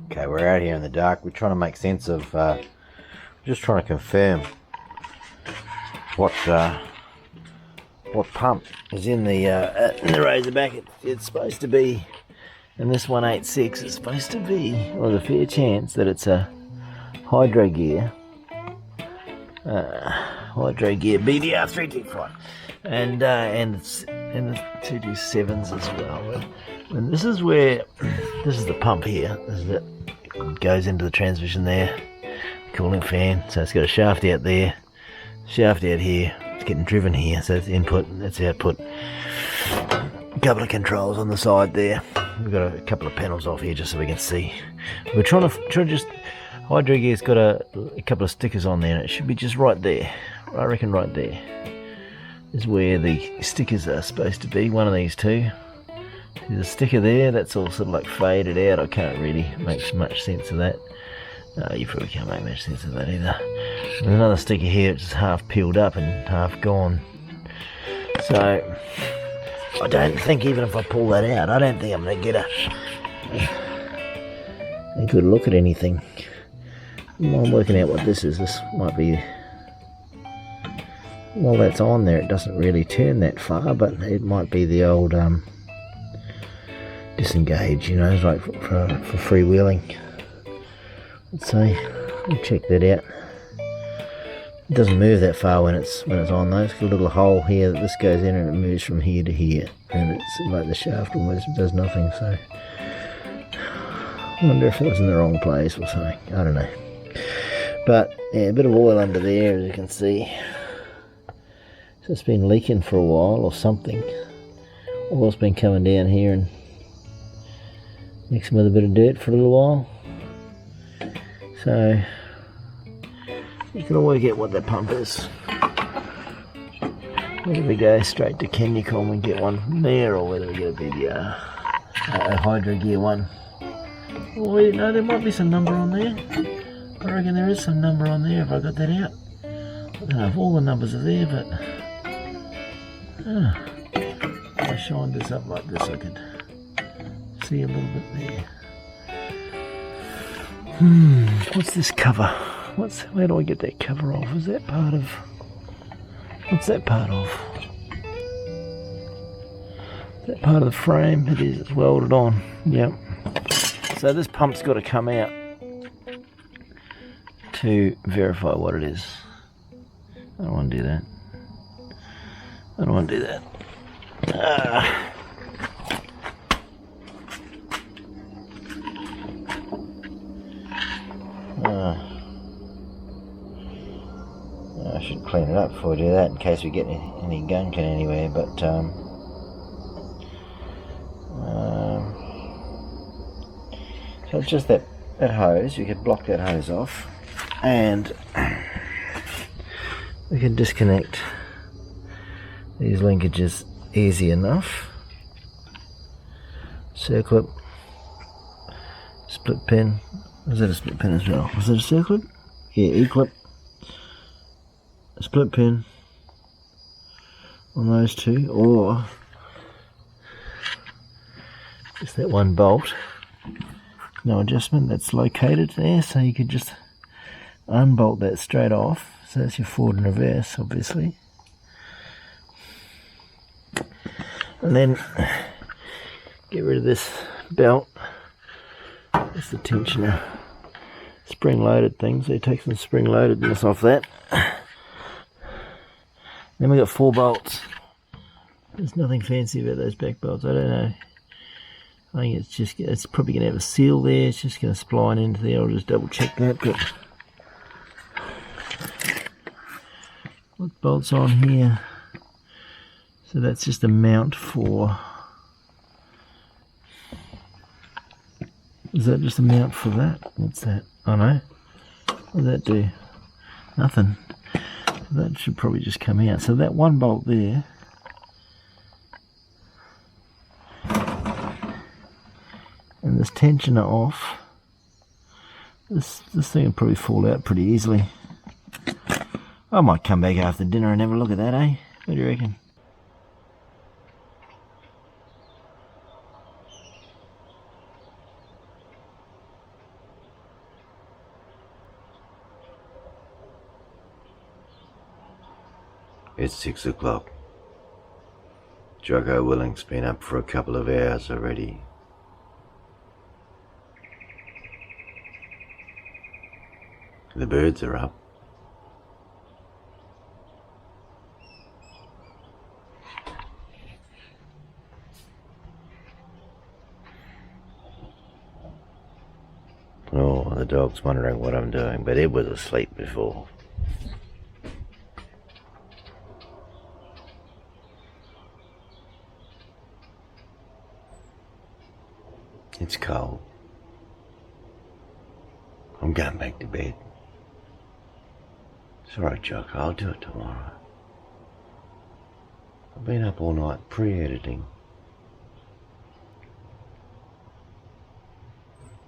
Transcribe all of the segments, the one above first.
Okay, we're out here in the dark. We're trying to make sense of, just trying to confirm what pump is in the Razorback. It's supposed to be, in this 186, it's supposed to be, well, there's a fair chance that it's a Hydro Gear BDR 325, and the 227s as well. And this is where, this is the pump here. This is it. It goes into the transmission there, cooling fan. So it's got a shaft out there, shaft out here. It's getting driven here. So that's input, that's output. A couple of controls on the side there. We've got a couple of panels off here just so we can see. We're trying to just. Hydro Gear's got a couple of stickers on there, and it should be just right there. I reckon right there is where the stickers are supposed to be. One of these two. There's a sticker there that's all sort of like faded out. I can't really make much sense of that. You probably can't make much sense of that either. There's another sticker here which is half peeled up and half gone. So I don't think, even if I pull that out, I don't think I'm going to get a good look at anything. I'm working out what this is. This might be, while that's on there, it doesn't really turn that far, but it might be the old disengage, you know, it's like for freewheeling. Let's see, we'll check that out. It doesn't move that far when it's on though. It's got a little hole here that this goes in, and it moves from here to here, and it's like the shaft almost does nothing. So I wonder if it was in the wrong place or something. I don't know. But yeah, a bit of oil under there, as you can see. So it's been leaking for a while or something. Oil's been coming down here and mixing with a bit of dirt for a little while. So you can all work out what that pump is. Whether we go straight to Kenyacom and get one from there, or whether we get a Hydro Gear one. Oh, you know, there might be some number on there. I reckon there is some number on there if I got that out. I don't know if all the numbers are there, but if I shined this up like this, I could see a little bit there. What's this cover? Where do I get that cover off? Is that part of, what's that part of? Is that part of the frame? It is, it's welded on. Yep. So this pump's got to come out to verify what it is. I don't want to do that. I don't want to do that. I should clean it up before we do that, in case we get any gunk in anywhere. But so it's just that hose. You could block that hose off, and we can disconnect these linkages easy enough. Circlip, split pin. Was that a split pin as well? Was that a circlip? Yeah, E-clip, a split pin on those two, or just that one bolt. No adjustment, that's located there, so you could just unbolt that straight off. So that's your forward and reverse, obviously. And then get rid of this belt. It's the tensioner, spring-loaded thing, so you take some spring-loadedness off that. Then we got 4 bolts. There's nothing fancy about those back bolts. I don't know. I think it's probably going to have a seal there. It's just going to spline into there. I'll just double check that. But what bolts on here? So that's just a mount for. Is that just a mount for that? What's that? Oh no. What does that do? Nothing. That should probably just come out. So that one bolt there. And this tensioner off. This thing will probably fall out pretty easily. I might come back after dinner and have a look at that, eh? What do you reckon? It's 6 o'clock. Jocko Willing's been up for a couple of hours already. The birds are up. Oh, the dog's wondering what I'm doing, but it was asleep before. It's cold. I'm going back to bed. It's alright, Jock, I'll do it tomorrow. I've been up all night pre-editing.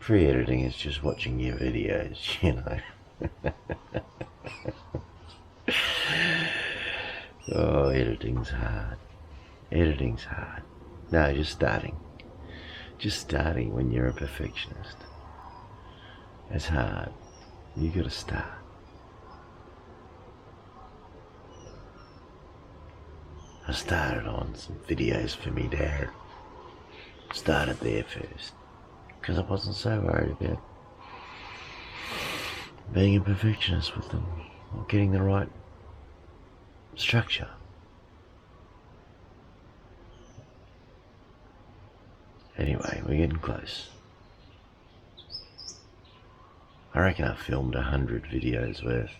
Pre-editing is just watching your videos, you know. Oh, editing's hard. Editing's hard. No, just starting. Just starting when you're a perfectionist. It's hard. You gotta start. I started on some videos for me dad. Started there first. Because I wasn't so worried about being a perfectionist with them. Or getting the right structure. Anyway, we're getting close. I reckon I've filmed 100 videos worth.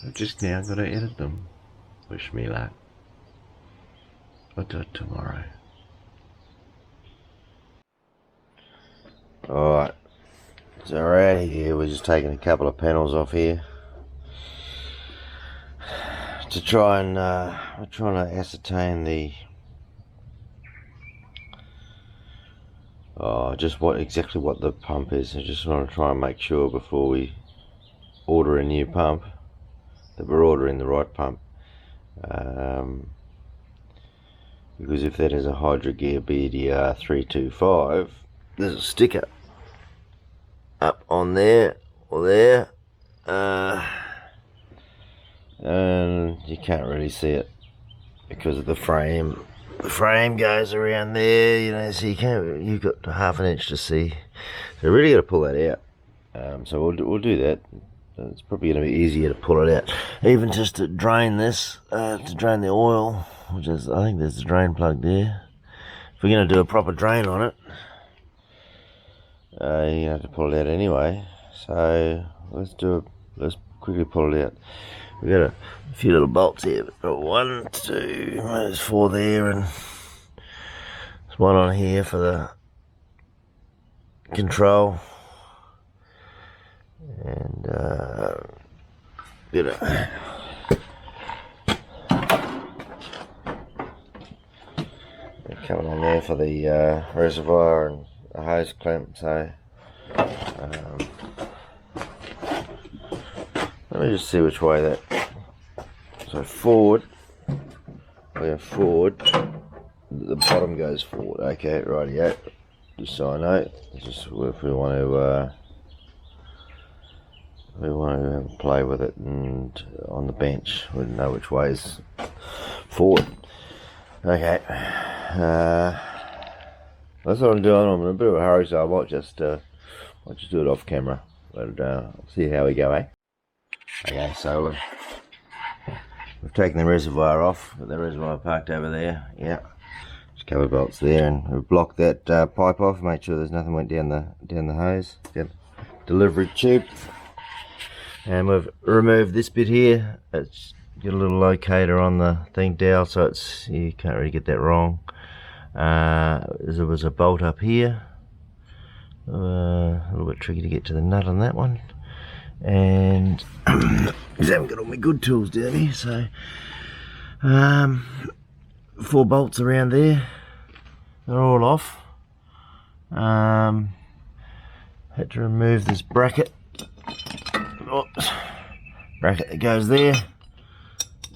I've just now got to edit them. Wish me luck. I'll do it tomorrow. Alright, so we're out of here. We're just taking a couple of panels off here to try and we're trying to ascertain the just exactly what the pump is. I just want to try and make sure before we order a new pump that we're ordering the right pump, because if that is a Hydrogear BDR 325, there's a sticker up on there or there, and you can't really see it because of the frame. The frame goes around there, you know, so you've got half an inch to see. So really got to pull that out. So we'll do that. It's probably going to be easier to pull it out, even just to drain this, to drain the oil, which is, I think there's the drain plug there. If we're going to do a proper drain on it, you're going to have to pull it out anyway. So let's quickly pull it out. We've got a few little bolts here. We've got 1, 2, there's 4 there, and there's one on here for the control. And coming on there for the reservoir and a hose clamp. So let me just see which way that. So forward, we have forward. The bottom goes forward. Okay, rightio. Just so I know. Just if we want to play with it and on the bench, we know which way is forward. Okay. That's what I'm doing. I'm in a bit of a hurry, so I might just do it off camera. But see how we go, eh? Okay, so we've taken the reservoir off. Got the reservoir parked over there. Yeah, just cover bolts there, and we've blocked that pipe off. Made sure there's nothing went down the hose, down the delivery tube. And we've removed this bit here. It's got a little locator on the thing dowel, so you can't really get that wrong. There was a bolt up here. A little bit tricky to get to the nut on that one. And I haven't got all my good tools down here, so 4 bolts around there. They're all off. Had to remove this bracket. Oops. Bracket that goes there.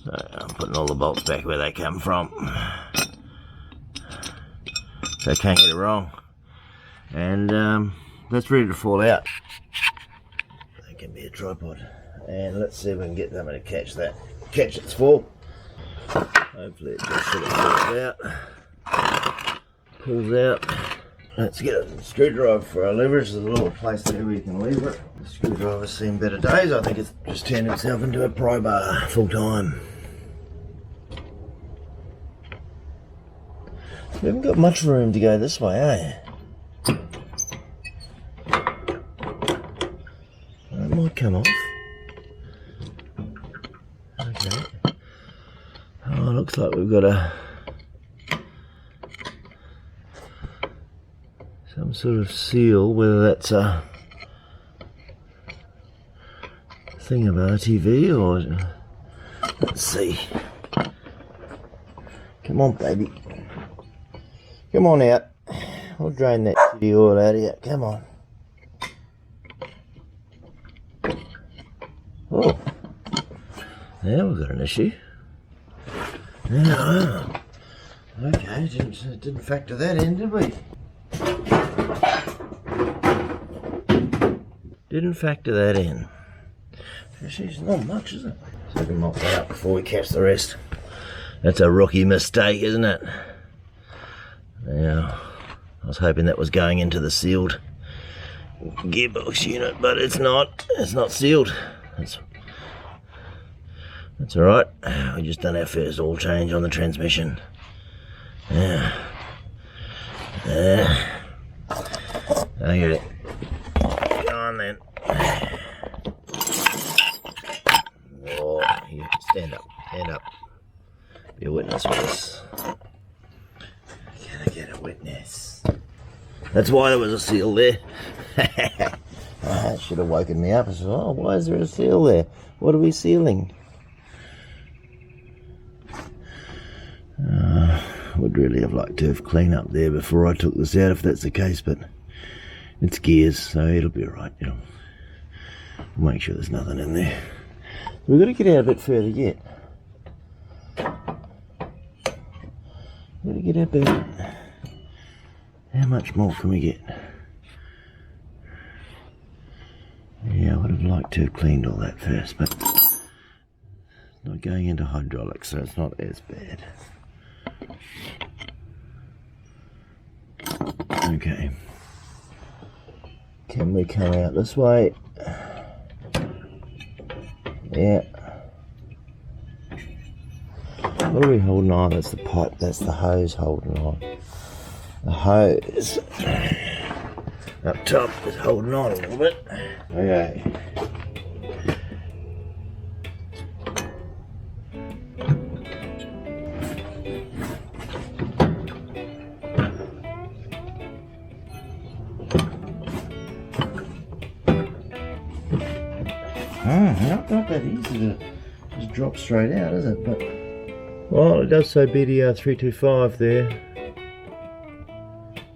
So I'm putting all the bolts back where they come from, so I can't get it wrong. And that's ready to fall out. That can be a tripod. And let's see if we can get something to catch its fall. Hopefully it just sort of pulls out. Let's get a screwdriver for our levers. There's a little place there we can lever it. The screwdriver's seen better days. I think it's just turned itself into a pry bar full time. We haven't got much room to go this way, eh? It might come off. Okay. Oh, looks like we've got some sort of seal, whether that's a thing of RTV or... Let's see. Come on, baby. Come on out. I'll drain that shitty oil out of you. Come on. Oh. Now we've got an issue. Yeah. Okay, didn't factor that in, did we? Didn't factor that in. She's not much, is it? So we can mop that up before we catch the rest. That's a rookie mistake, isn't it? Now, I was hoping that was going into the sealed gearbox unit, but it's not. It's not sealed. That's all right. We just done our first oil change on the transmission. Yeah. Okay. Go on then. Oh, here, stand up. Stand up. Be a witness for this. Can I get a witness? That's why there was a seal there. That should have woken me up. I said, oh, why is there a seal there? What are we sealing? Would really have liked to have cleaned up there before I took this out if that's the case, but it's gears, so it'll be alright. We'll make sure there's nothing in there. We've got to get out a bit further yet. We've got to get out a bit. How much more can we get? Yeah, I would have liked to have cleaned all that first, but it's not going into hydraulics, so it's not as bad. Okay. Can we come out this way? Yeah. What are we holding on? That's the pipe, that's the hose holding on. The hose up top is holding on a little bit. Okay. Not that easy to just drop straight out, is it? But well, it does say BDR 325 there.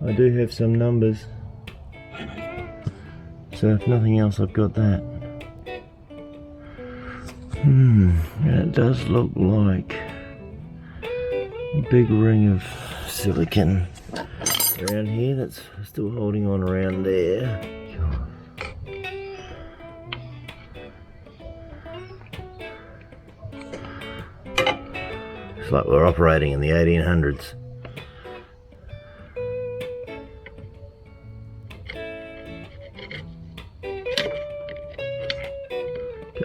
I do have some numbers, so if nothing else, I've got that. And it does look like a big ring of silicon around here that's still holding on around there. It's like we're operating in the 1800s.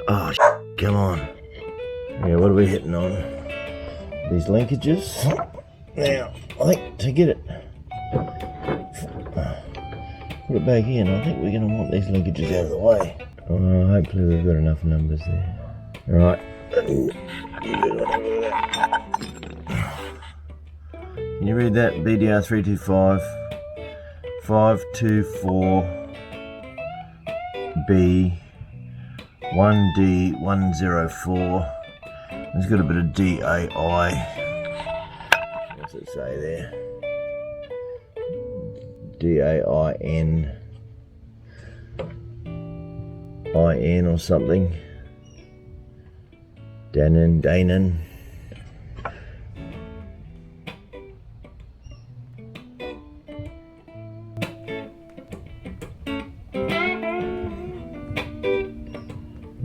Oh, come on. Yeah, what are we hitting on? These linkages. Now, I think to get it, put it back in, I think we're going to want these linkages out of the way. Hopefully we've got enough numbers there. Alright. Can you read that? BDR 325 524B 1D104. There's got a bit of DAI. What's it say there? DAIN or something. Danon.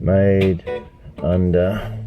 Made under